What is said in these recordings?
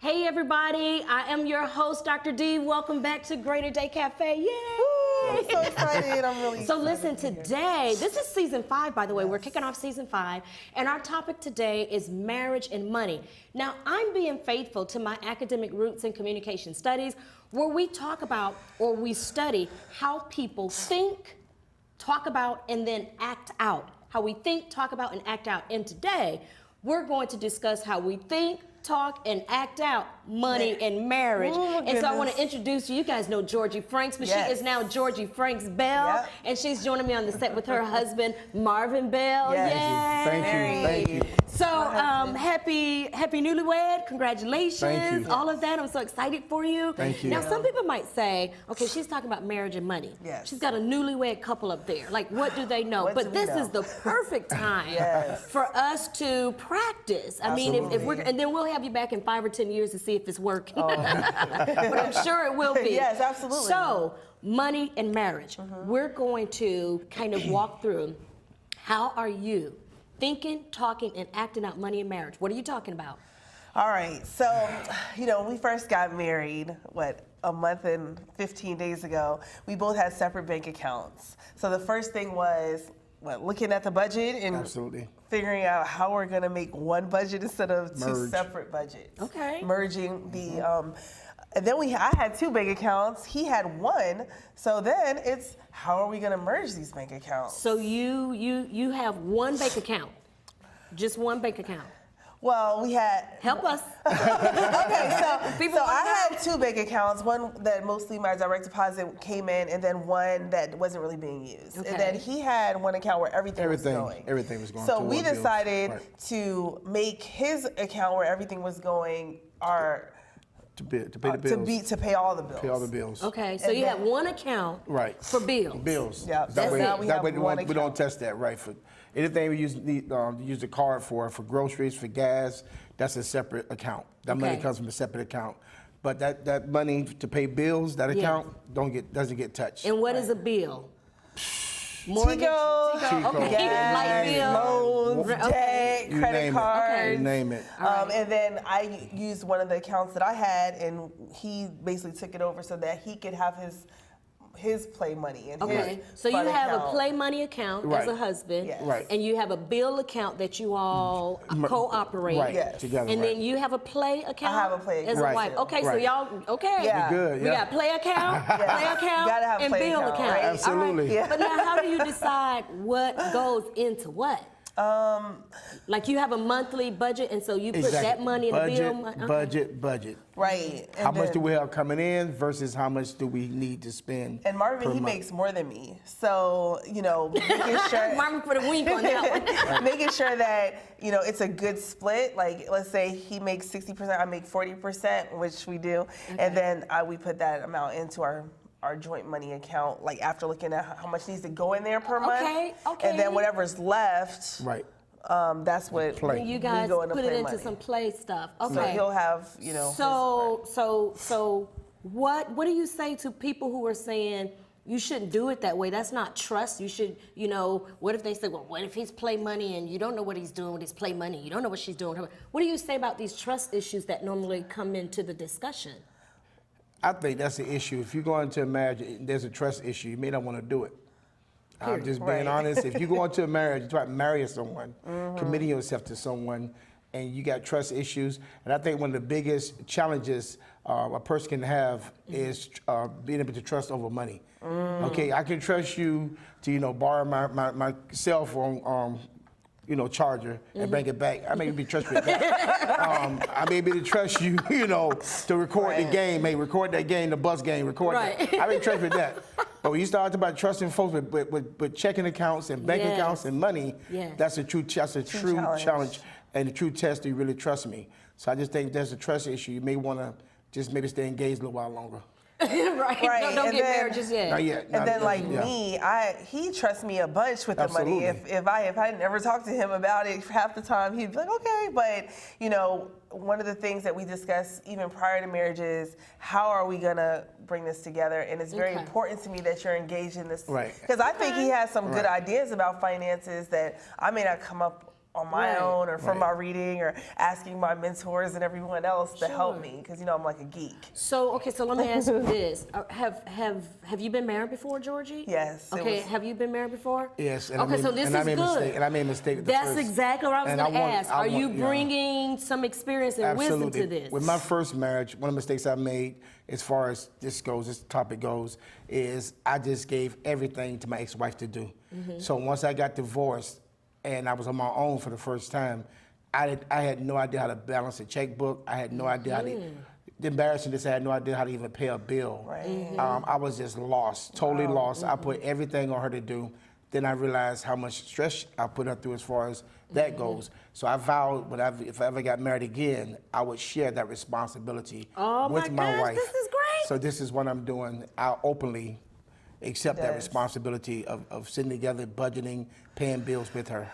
Hey everybody, I am your host, Dr. D. Welcome back to Greater Day Cafe. Yay! I'm so excited. I'm really So excited listen, to be here. today, this is season 5, by the way. We're kicking off season 5, and our topic today is marriage and money. Now, I'm being faithful to my academic roots in communication studies, where we talk about or we study how people think, talk about, and then act out. How we think, talk about, and act out. And today, we're going to discuss how we think, talk, and act out money and marriage. And so I want to introduce you. You guys know Jorgie Franks, but she is now Jorgie Franks Bell, and she's joining me on the set with her husband, Marvin Bell. Yes. Thank you. So happy newlywed, congratulations. Thank you. All of that. I'm so excited for you. Thank you. Now some people might say, okay, she's talking about marriage and money. Yes. She's got a newlywed couple up there. Like, what do they know? What But do we this know? is the perfect time Yes. for us to practice. I mean, if we're, and then we'll have you back in 5 or 10 years to see if it's working. But I'm sure it will be. Yes, absolutely. So, money and marriage. We're going to kind of walk through how are you thinking, talking, and acting out money and marriage. What are you talking about? All right. So, when we first got married, a month and 15 days ago, we both had separate bank accounts. So the first thing was looking at the budget and Absolutely. figuring out how we're going to make one budget instead of two Merge. separate budgets. Okay. Merging the, and then I had 2 bank accounts. He had 1. So then it's how are we going to merge these bank accounts? So you have one bank account, just one bank account. Well, we had. Help us. Okay, People so want I to had 2 bank accounts, one that mostly my direct deposit came in, and then one that wasn't really being used. Okay. And then he had one account where everything was going. Everything was going. So toward we bills. decided Right. to make his account where everything was going our to pay the bills. to pay all the bills. Pay all the bills. Okay, so And you then- have one account Right. for bills. Bills. Yeah, That that's way, now we that have way one we don't account. test that, right? For anything we use the card for groceries, for gas, that's a separate account. That money Okay. comes from a separate account. But that money to pay bills, that account doesn't get touched. And what is a bill? Mortgage? Chico, Okay. gas, Light bill. loans, Okay. debt, You credit name it. cards. You name it. And then I used one of the accounts that I had, and he basically took it over so that he could have his play money and Okay, his so you fund have a account. play money account as Right. a husband, Yes. Right. and you have a bill account that you all cooperate, Right. Yes. Together. and right. then you have a play account. have a play as a account, wife. too. Okay, so Right. y'all Yeah. We good. We Yeah. got play account, play account, Gotta have and play bill account, account. right? Absolutely. All right. Yeah. But now, how do you decide what goes into what? Like you have a monthly budget, and so you put that money in the bill. Budget. Right. How much then- do we have coming in versus how much do we need to spend? And Marvin, per he month? makes more than me. So, making sure Marvin put a wink on that one. making sure that, it's a good split. Like, let's say he makes 60%, I make 40%, which we do. And then we put that amount into our joint money account, like after looking at how much needs to go in there per month. Okay. And then whatever's left, Right. That's what Play. You guys we go into put it play into money. some play stuff. So Okay. he'll have, So what do you say to people who are saying you shouldn't do it that way? That's not trust. You should, what if they say, well, what if he's play money and you don't know what he's doing with his play money? You don't know what she's doing. What do you say about these trust issues that normally come into the discussion? I think that's the issue. If you go into a marriage, there's a trust issue. You may not want to do it. I'm just being Right. honest. If you go into a marriage, you try to marry someone, committing yourself to someone, and you got trust issues, and I think one of the biggest challenges a person can have is being able to trust over money. Okay, I can trust you to borrow my cell phone charger and bring it back. I may be trust with that. I may be able to trust you, to record the game, record that game, the bus game, record Right. that. I may trust with that. But when you start about trusting folks with checking accounts and bank accounts and money, that's a true challenge and a true test. Do you really trust me? So I just think there's a trust issue. You may want to just maybe stay engaged a little while longer. Right. Right, Don't and get then- married just yet. Not yet. And then like yeah. me, he trusts me a bunch with the money. Absolutely. If I never talked to him about it, half the time he'd be like, okay. But one of the things that we discuss even prior to marriage is how are we gonna bring this together? And it's very important to me that you're engaged in this, Right. because I think he has some good Right. ideas about finances that I may not come up on my Right. own or from Right. my reading or asking my mentors and everyone else to help Sure. me because, you know, I'm like a geek. So, okay, so let me ask you this. Have you been married before, Jorgie? Yes, it Okay, was- have you been married before? Yes, and Okay, I made, so this and is I made good. a mistake. And I made a mistake with the That's first. exactly what I was And going to want- ask. I Are want- you yeah. bringing some experience and wisdom Absolutely. to this? With my first marriage, one of the mistakes I made, as far as this topic goes, is I just gave everything to my ex-wife to do. Mm-hmm. So once I got divorced and I was on my own for the first time, I had no idea how to balance a checkbook. I had no idea how to. The embarrassing is I had no idea how to even pay a bill. Right. I was just lost, totally lost. I put everything on her to do. Then I realized how much stress I put her through as far as that goes. So I vowed, if I ever got married again, I would share that responsibility Oh with my my gosh, wife. this is great. So this is what I'm doing. I'll openly accept that Yes. responsibility of sitting together, budgeting, paying bills with her.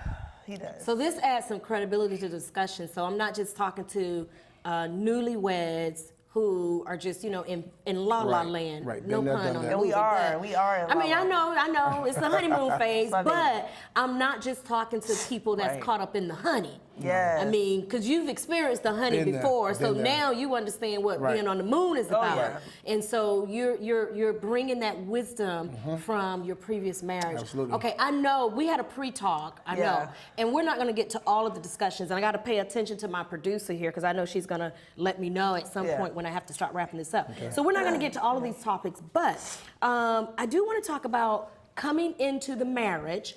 He does. So this adds some credibility to the discussion. So I'm not just talking to newlyweds who are just, you know, in la la Right, land. right. No Been there, pun done on that. the And we movie, are but- in I mean, la la. I know, it's the honeymoon phase, Sunny. but I'm not just talking to people that's Right. caught up in the honey. Yes. I mean, because you've experienced the honey Been there, before, so been there. now you understand what Right. being on the moon is about. yeah. And so you're bringing that wisdom from your previous marriage. Absolutely. Okay, I know we had a pre-talk, I know, Yeah. and we're not going to get to all of the discussions, and I got to pay attention to my producer here because I know she's going to let me know at some Yeah. point when I have to start wrapping this up. So we're not going to get to all of these topics, but I do want to talk about coming into the marriage,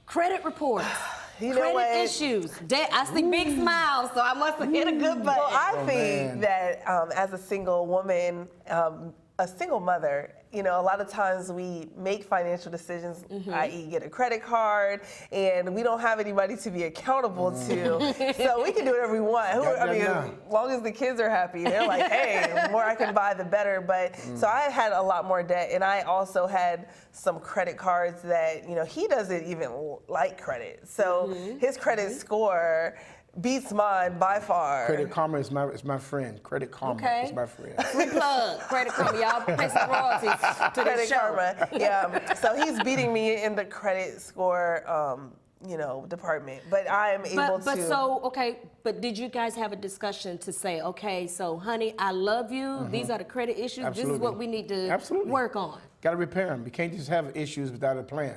credit reports. You know Credit what? issues. I see big smiles, so I must have hit a good button. Well, I Oh, think man. that as a single woman, a single mother, you know, a lot of times we make financial decisions, i.e. get a credit card, and we don't have anybody to be accountable to. So we can do whatever we want. I mean, Yeah. as long as the kids are happy, they're like, hey, the more I can buy, the better. But so I had a lot more debt, and I also had some credit cards that, you know, he doesn't even like credit. So his credit score beats mine by far. Credit Karma is my friend. Credit Karma Okay. is my friend. Free plug, Credit Karma. Y'all pay some royalties to this Credit show. Karma. Yeah. So he's beating me in the credit score, you know, department. But I am able But to. so, okay, but did you guys have a discussion to say, okay, so honey, I love you. These are the credit issues. This is Absolutely. what we need to Absolutely. work on. Got to repair them. You can't just have issues without a plan.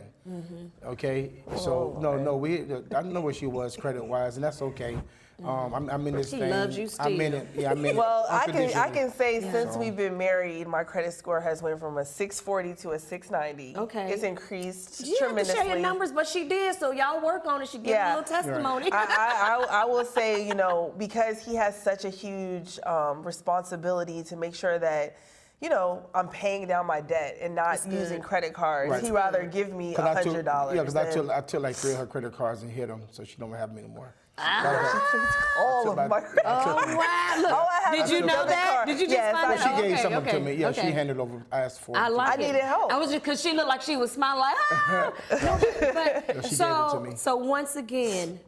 Okay, so I know where she was credit-wise, and that's okay. I'm in this He thing. loves you I'm in still. it. Yeah, I'm in well, it. I can unconditionally. say since we've been married, my credit score has went from a 640 to a 690. Okay. It's increased You have to tremendously. share your numbers, but she did, so y'all work on it. She gave Yeah. a little testimony. I will say, you know, because he has such a huge responsibility to make sure that, you know, I'm paying down my debt and not good. using credit cards. Right. He'd rather give me $100. Yeah, because I took like 3 of her credit cards and hit them, so she don't have them anymore. all of my credit Oh, wow. Look, All I have did is you a know debit that? card. Did you just Yes, find I- out? She gave Okay, some of them to okay, me. Yeah, okay. she handed over. I asked for. I it. like I it. needed help. I was just because she looked like she was smiling like, ah. But, she gave it to me. so once again,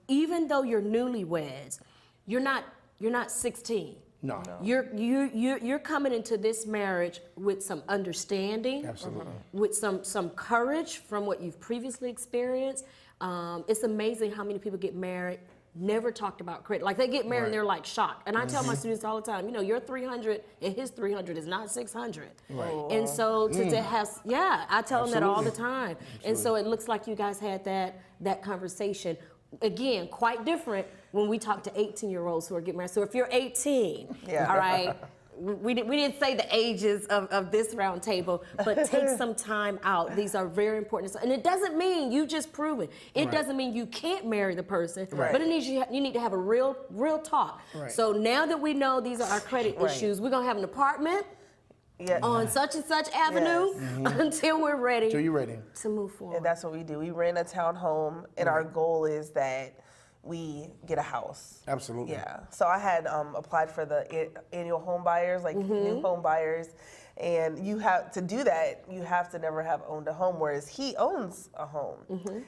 even though you're newlyweds, you're not 16. No. You're coming into this marriage with some understanding, Absolutely. with some courage from what you've previously experienced. It's amazing how many people get married, never talked about credit. Like they get married and Right. they're like shocked. And I tell my students all the time, you know, your 300 and his 300 is not 600. Right. And so to have, I tell them that all the Absolutely. time. And so it looks like you guys had that conversation. Again, quite different when we talk to 18-year-olds who are getting married. So if you're 18, Yeah. all right, we didn't say the ages of this round table, but take some time out. These are very important. And it doesn't mean you just proven. It Right. doesn't mean you can't marry the person, Right. but it needs you need to have a real talk. Right. So now that we know these are our credit Right. issues, we're going to have an apartment Yeah. on such and such avenue until we're ready So you ready? to move forward. And that's what we do. We rent a townhome, and our goal is that we get a house. Absolutely. Yeah. So I had applied for the annual home buyers, like new home buyers. And you have to do that, you have to never have owned a home, whereas he owns a home.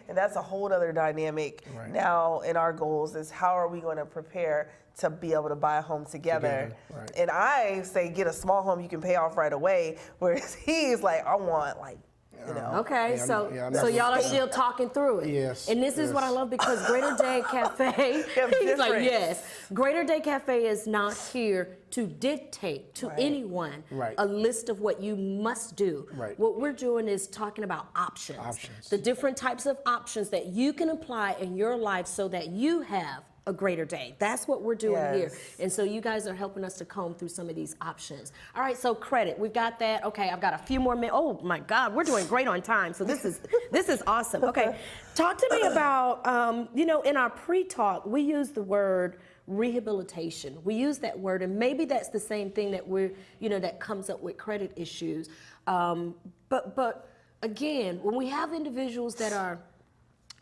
And that's a whole other dynamic. Right. Now, in our goals is how are we going to prepare to be able to buy a home together? Right. And I say get a small home you can pay off right away, whereas he's like, I want like You know. Okay, Yeah, so I'm so not- y'all are still talking through it. Yes, And this is what I yes. love because Greater Day Cafe, he's like, difference. yes. Greater Day Cafe is not here to dictate to anyone Right. a list of what you must do. Right. What we're doing is talking about options. Options. The different types of options that you can apply in your life so that you have a greater day. That's what we're doing here. Yes. And so you guys are helping us to comb through some of these options. All right, so credit, we've got that. Okay, I've got a few more minutes. Oh my God, we're doing great on time. So this is awesome. Okay, talk to me about, you know, in our pre-talk, we use the word rehabilitation. We use that word, and maybe that's the same thing that we're, you know, that comes up with credit issues. But again, when we have individuals that are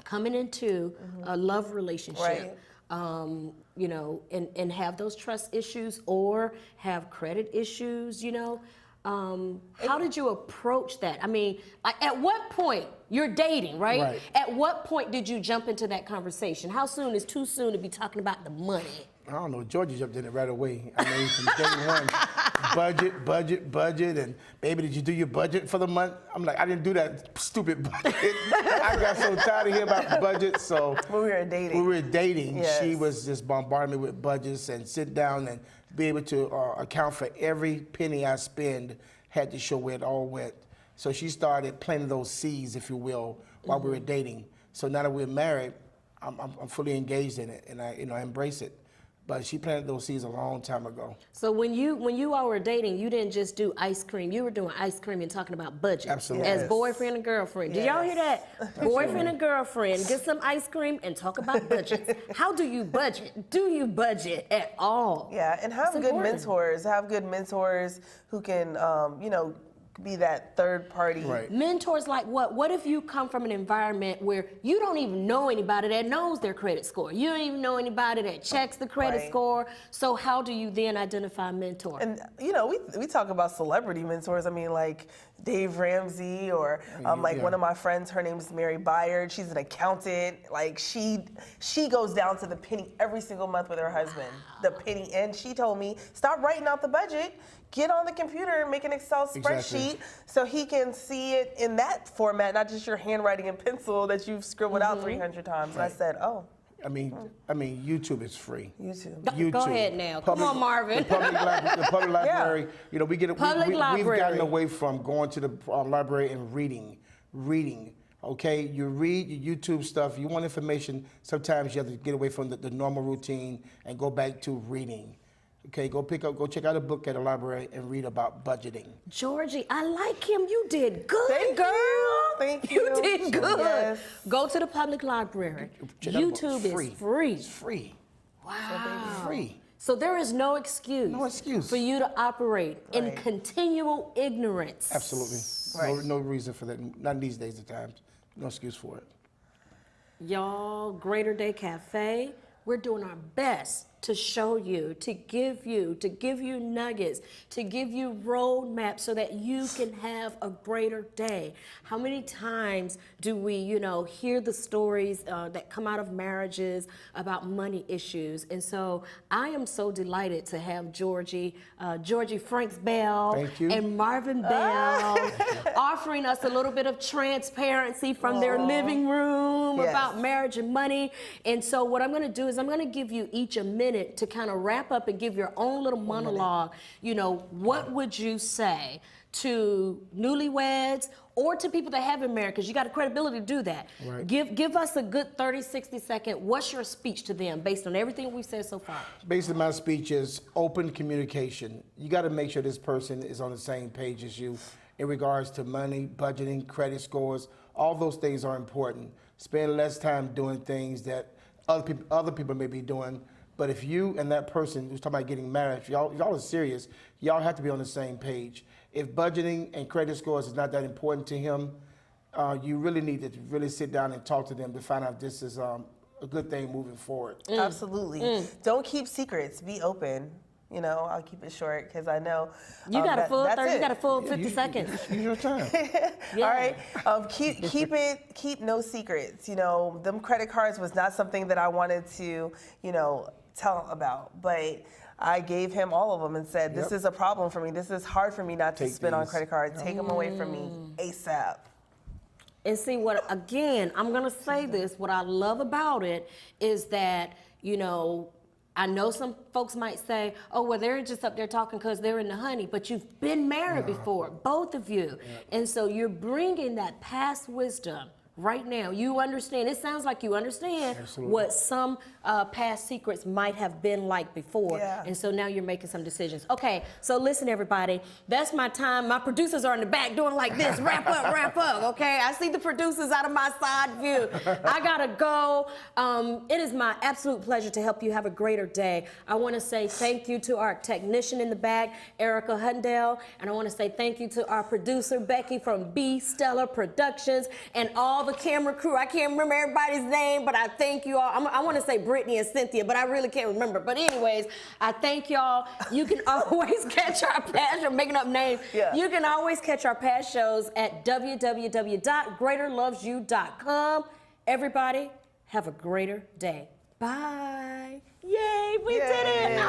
coming into a love relationship, you know, and have those trust issues or have credit issues, you know, how did you approach that? I mean, like, at what point, you're dating, right? Right. At what point did you jump into that conversation? How soon is too soon to be talking about the money? I don't know. Jorgie jumped in it right away. I mean, from day one, budget, and baby, did you do your budget for the month? I'm like, I didn't do that stupid budget. I got so tired of hearing about budget. So When we were dating. when we were dating, Yes. she was just bombarding me with budgets and sit down and be able to account for every penny I spend. Had to show where it all went. So she started planting those seeds, if you will, while we were dating. So now that we're married, I'm fully engaged in it, and I embrace it. But she planted those seeds a long time ago. So when you all were dating, you didn't just do ice cream. You were doing ice cream and talking about budget. Absolutely. As Yes. boyfriend and girlfriend. Do y'all hear that? Boyfriend and girlfriend, get some ice cream and talk about budgets. How do you budget? Do you budget at all? Yeah, and have It's good important. mentors. Have good mentors who can, you know, be that third party. Right. Mentors like what? What if you come from an environment where you don't even know anybody that knows their credit score? You don't even know anybody that checks the credit Right. score. So how do you then identify a mentor? And you know, we talk about celebrity mentors. I mean, like Dave Ramsey, or like Yeah. one of my friends. Her name's Mary Byard. She's an accountant. Like she goes down to the penny every single month with her husband. The penny, and she told me, stop writing out the budget. Get on the computer and make an Excel spreadsheet so he can see it in that format, not just your handwriting and pencil that you've scribbled out 300 times. And I said, oh, I mean, YouTube is free. YouTube. Go YouTube. ahead now. Come on, Marvin. The public library. You know, we've Library. gotten away from going to the library and reading. Okay, you read your YouTube stuff. You want information. Sometimes you have to get away from the normal routine and go back to reading. Okay, go check out a book at a library and read about budgeting. Jorgie, I like him. You did good, Thank girl. you. Thank You you. did good. Yes. Go to the public library. Check out a book. YouTube is free. It's free. Wow. Free. So there is no excuse. No excuse. For you to operate in Right. continual ignorance. Absolutely. Right. No reason for that. Not these days of times. No excuse for it. Y'all, Greater Day Cafe, we're doing our best to show you, to give you nuggets, to give you roadmaps so that you can have a greater day. How many times do we, hear the stories that come out of marriages about money issues? And so I am so delighted to have Jorgie Franks Bell Thank you. and Marvin Bell offering us a little bit of transparency from their living room Yes. about marriage and money. And so what I'm going to do is I'm going to give you each a minute to kind of wrap up and give your own little monologue. What would you say to newlyweds or to people that haven't married, because you got the credibility to do that. Right. Give us a good 30, 60 second, what's your speech to them based on everything we've said so far? Basically, my speech is open communication. You got to make sure this person is on the same page as you in regards to money, budgeting, credit scores. All those things are important. Spend less time doing things that other people may be doing. But if you and that person who's talking about getting married, if y'all are serious, y'all have to be on the same page. If budgeting and credit scores is not that important to him, you really need to really sit down and talk to them to find out if this is a good thing moving forward. Absolutely. Don't keep secrets. Be open. I'll keep it short because I know You got a full that's 30, you it. got a full 50 seconds. Use your time. Yeah. All right. Keep no secrets. Them credit cards was not something that I wanted to, tell about, but I gave him all of them and said, this Yep. is a problem for me. This is hard for me not to Take spend on these. credit cards. Take them away from me ASAP. And see what, again, I'm gonna say this, what I love about it is that, you know, I know some folks might say, oh, well, they're just up there talking because they're in the honey, but you've been married before, both of you. And so you're bringing that past wisdom right now. You understand, it sounds like you understand what some past secrets might have been like before. And so now you're making some decisions. Okay, so listen, everybody, that's my time. My producers are in the back doing like this, wrap up, okay? I see the producers out of my side view. I gotta go. It is my absolute pleasure to help you have a greater day. I wanna say thank you to our technician in the back, Erica Hundell, and I wanna say thank you to our producer, Becky from B Stellar Productions, and all the camera crew. I can't remember everybody's name, but I thank you all. I want to say Brittany and Cynthia, but I really can't remember. But anyways, I thank y'all. You can always catch our past, I'm making up names. You can always catch our past shows at www.greaterlovesyou.com. Everybody, have a greater day. Bye. Yay, we did it.